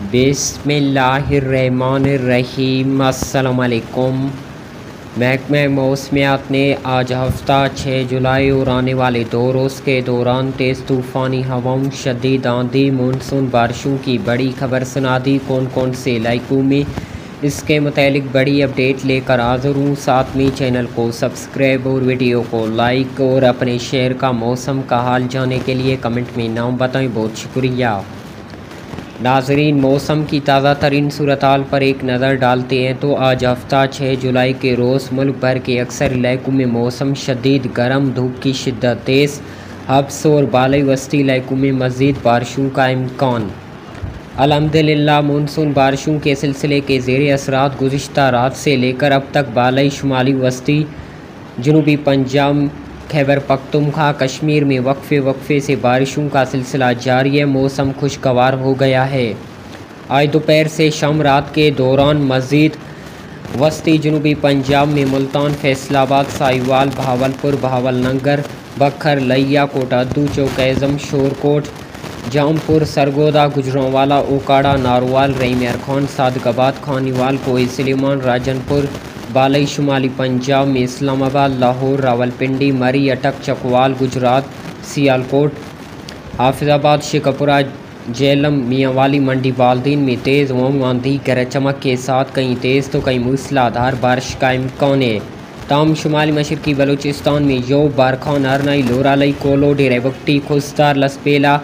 बिस्मिल्लाहिर्रहमानिर्रहीम। अस्सलामुअलैकुम। महकमा मौसमियात ने आज हफ्ता 6 जुलाई और आने वाले 2 रोज़ के दौरान तेज़ तूफ़ानी हवाओं, शदीद आंधी, मानसून बारिशों की बड़ी खबर सुना दी। कौन कौन से इलाकों में इसके मुतालिक बड़ी अपडेट लेकर हाज़िर हूँ। साथ में चैनल को सब्सक्राइब और वीडियो को लाइक और अपने शहर का मौसम का हाल जानने के लिए कमेंट में नाम बताएं। बहुत शुक्रिया। नाजरीन, मौसम की ताज़ा तरीन सूरत हाल पर एक नज़र डालते हैं तो आज हफ्ता 6 जुलाई के रोज़ मुल्क भर के अक्सर इलाकों में मौसम शदीद गर्म, धूप की शिद्दत तेज़, हब्स और बालाई वस्ती इलाकों में मज़ीद बारिशों का इम्कान। अल्हम्दुलिल्लाह मानसून बारिशों के सिलसिले के ज़ेर असरात गुज़िश्ता रात से लेकर अब तक बालाई शुमाली वस्ती, जनूबी पंजाब, खैबर पख्तूनख्वा, कश्मीर में वक्फे से बारिशों का सिलसिला जारी है। मौसम खुशगवार हो गया है। आज दोपहर से शाम रात के दौरान मज़ीद वस्ती जनूबी पंजाब में मुल्तान, फैसलाबाद, साहिवाल, बहावलपुर, बहावलनगर, बखर, लिया, कोटादू, चौकेज़म, शोरकोट, जामपुर, सरगोदा, गुजरांवाला, ओकाड़ा, नारवाल, रहीमयार खान, सादकाबाद, खानीवाल, कोई सलीमान, राजनपुर, बालाई शुमाली पंजाब में इस्लामाबाद, लाहौर, रावलपिंडी, मरी, अटक, चकवाल, गुजरात, सियालकोट, हाफिजाबाद, शेखपुरा, झेलम, मियांवाली, मंडी, बाल्दीन में तेज़ हवाओं, आंधी, गरज चमक के साथ कहीं तेज़ तो कहीं मूसलाधार बारिश का इम्कान है। ताम शुमाली मशरकी बलूचिस्तान में योब, बारखान, अरनाई, लोरालई, कोलो, डेराबुगटी, खुस्तार, लसपेला,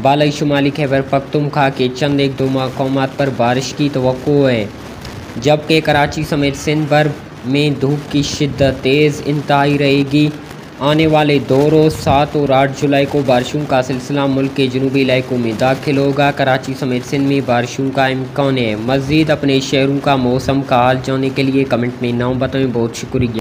बालाई शुमाली खैबर पख्तूनख्वा के चंद एक दो मकामात पर बारिश की तवक्को है, जबकि कराची समेत सिंध भर में धूप की शिद्दत तेज़ इंतहाई रहेगी। आने वाले 2 रोज़ 7 और 8 जुलाई को बारिशों का सिलसिला मुल्क के जनूबी इलाकों में दाखिल होगा। कराची समेत सिंध में बारिशों का इम्कान है। मज़ीद अपने शहरों का मौसम का हाल जानने के लिए कमेंट में नाम बताएं। बहुत शुक्रिया।